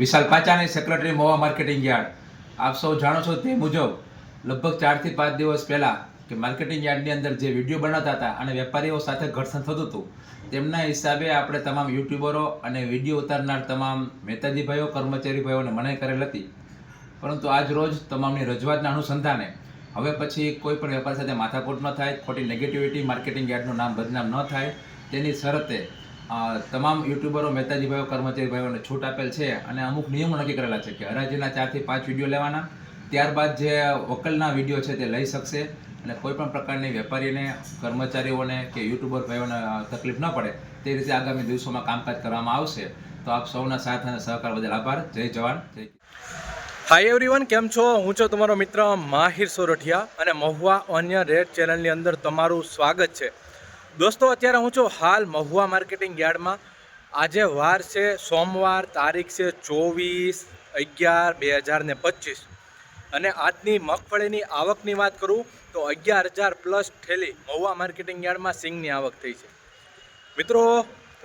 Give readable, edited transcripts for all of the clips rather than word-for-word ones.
વિશાલ Pachani, secretary Mahuva marketing yard. આપ સૌ જાણો છો તે મુજબ લગભગ 4 થી 5 દિવસ પહેલા કે માર્કેટિંગ યાર્ડની અંદર જે વિડીયો બનાવતા હતા અને વેપારીઓ સાથે ઘર્ષણ થતું હતું, તેમના હિસાબે આપણે તમામ યુટ્યુબરો અને વિડીયો ઉતારનાર તમામ મહેતાજી ભાઈઓ, કર્મચારી ભાઈઓને મનાઈ કરેલ હતી. પરંતુ આજ રોજ તમામની રજૂઆતના અનુસંધાને હવે પછી કોઈ પણ વેપાર સાથે માથાકૂટ ન થાય, ખોટી નેગેટિવિટી, માર્કેટિંગ યાર્ડનું નામ બદનામ ન થાય તેની શરતે તમામ યુટ્યુબરો, મહેતાજી ભાઈઓ, કર્મચારી ભાઈઓને છૂટ આપેલ છે અને અમુક નિયમો નક્કી કરેલા છે કે હરાજીના 4 થી 5 વિડીયો લેવાના. ત્યારબાદ જે વકલના વિડીયો છે તે લઈ શકશે અને કોઈ પણ પ્રકારની વેપારીને, કર્મચારીઓને કે યુટ્યુબર ભાઈઓને તકલીફ ન પડે તે રીતે આગામી દિવસોમાં કામકાજ કરવામાં આવશે. તો આપ સૌના સાથ અને સહકાર બદલ આભાર. જય જવાન, જય કિસાન. હાય એવરીવન, કેમ છો? હું છું તમારો મિત્ર માહિર સોરઠિયા અને મહુવા ઓનિયન રેટ ચેનલની અંદર તમારું સ્વાગત છે. દોસ્તો, અત્યારે હું છું હાલ મહુવા માર્કેટિંગ યાર્ડમાં. આજે વાર છે સોમવાર, તારીખ છે 24/11/2025 અને આજની મગફળીની આવકની વાત કરું તો 11,000 પ્લસ ઠેલી મહુવા માર્કેટિંગ યાર્ડમાં સિંગની આવક થઈ છે. મિત્રો,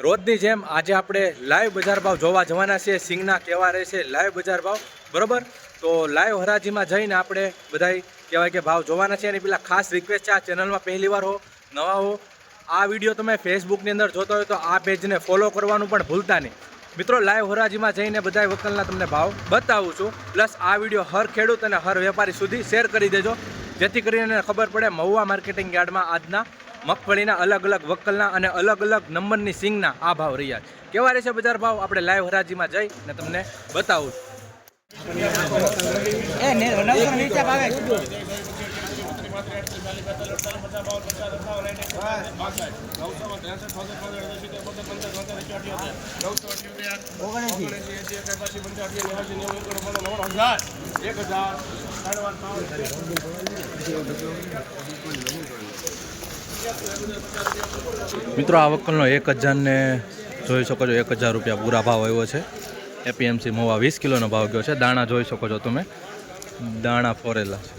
રોજની જેમ આજે આપણે લાઈવ બજાર ભાવ જોવા જવાના છીએ. સિંગના કેવા રહેશે લાઈવ બજાર ભાવ, બરાબર? તો લાઈવ હરાજીમાં જઈને આપણે બધાય કહેવાય કે ભાવ જોવાના છે. અને પેલા ખાસ રિક્વેસ્ટ છે, આ ચેનલમાં પહેલી વાર હો, નવા હો, આ વિડીયો તમે ફેસબુકની અંદર જોતા હોય તો આ પેજને ફોલો કરવાનું પણ ભૂલતા નહીં. મિત્રો, લાઈવ હરાજીમાં જઈને બધાય વકલના તમને ભાવ બતાવું છું. પ્લસ આ વિડીયો હર ખેડૂત અને હર વેપારી સુધી શેર કરી દેજો, જેથી કરીને ખબર પડે મહુવા માર્કેટિંગ યાર્ડમાં આજના મગફળીના અલગ અલગ વકલના અને અલગ અલગ નંબરની સિંગના આ ભાવ રહ્યા છે. કેવા રહેશે બજાર ભાવ આપણે લાઈવ હરાજીમાં જઈને તમને બતાવું છું. મિત્રો, આ વકલનો 1,000 ને જોઈ શકો છો, 1,000 રૂપિયા પૂરા ભાવ આવ્યો છે. એપીએમસી મહુવા 20 કિલોનો ભાવ ગયો છે. દાણા જોઈ શકો છો તમે, દાણા ફોરેલા છે.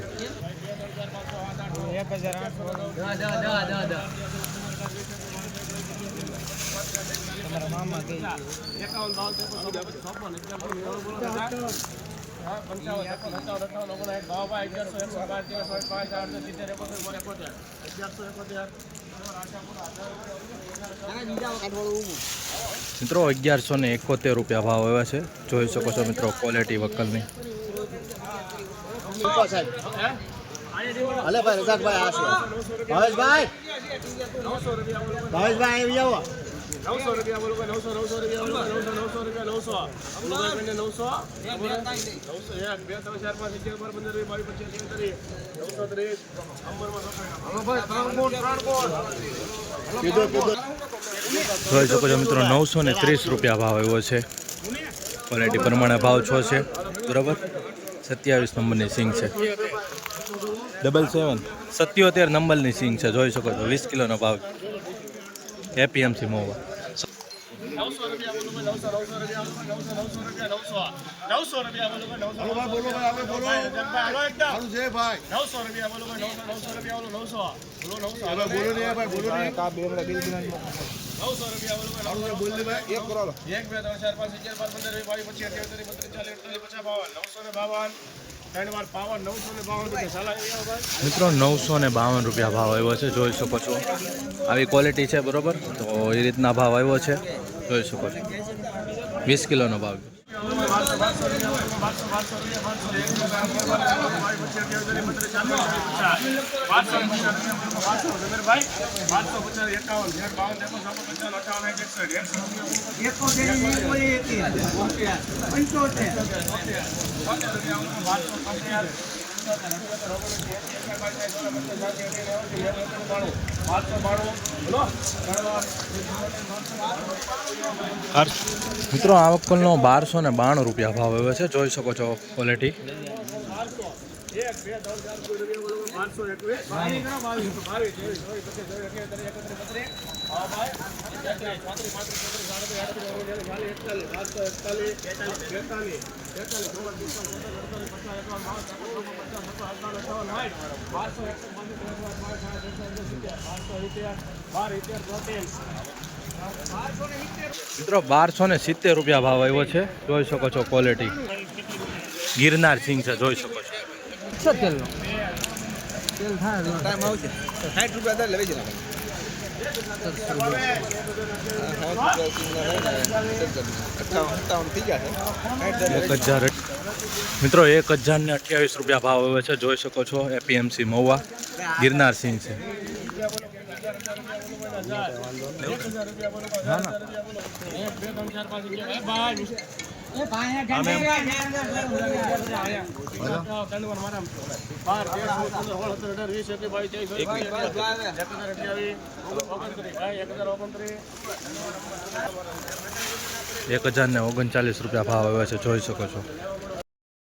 મિત્રો, 1,171 રૂપિયા ભાવ આવ્યા છે. જોઈ શકો છો મિત્રો, ક્વોલિટી વકલની. હલે ભાઈ રજાકભાઈ આ છે ભાવેશભાઈ આવી આવો 900 રૂપિયા બોલો ભાઈ 900 રૂપિયા બોલો 900 રૂપિયા 900 જોઈ શકો છો મિત્રો, 930 રૂપિયા ભાવ આવ્યો છે. ક્વોલિટી પ્રમાણે ભાવ છો છે, બરાબર? 27 નંબરની સિંગ છે. 77 નંબરની સિંગ છે. જોઈ શકો છો, 20 કિલોનો ભાવ. એપીએમસી મહુવા 900 રૂપિયા બોલો ભાઈ 900 રૂપિયા બોલો ભાઈ આપણે બોલો હાલો એકદમ હાલો છે ભાઈ 900 રૂપિયા બોલો ભાઈ 900 રૂપિયા બોલો 900 બોલો બોલો ને ભાઈ બોલો ને કા બે બિલ 900 રૂપિયા બોલો ભાઈ બોલ દે ભાઈ એક કરો 1 2 3 4 5 6 7 8 9 10 22 25 મિત્રો, 952 રૂપિયા ભાવ આવ્યો છે. જોઈ શકો છો, આવી ક્વોલિટી છે, બરોબર? તો એ રીતના ભાવ આવ્યો છે. જોઈ શકો છો, 20 કિલોનો ભાવ. મિત્રો, આ વકલનો 1292 રૂપિયા ભાવ આવ્યો છે. જોઈ શકો છો ક્વોલિટી. 12 મિત્રો 1270 રૂપિયા ભાવ આવ્યો છે, જોઈ શકો છો ક્વોલિટી. ગિરનાર સિંગ છે, જોઈ શકો છો. મિત્રો 1028 રૂપિયા ભાવ આવ્યો છે, જોઈ શકો છો. એપીએમસી મહુવા ગિરનાર સિંગ છે. ₹1039 રૂપિયા ભાવ આવ્યો છે, જોઈ શકો છો.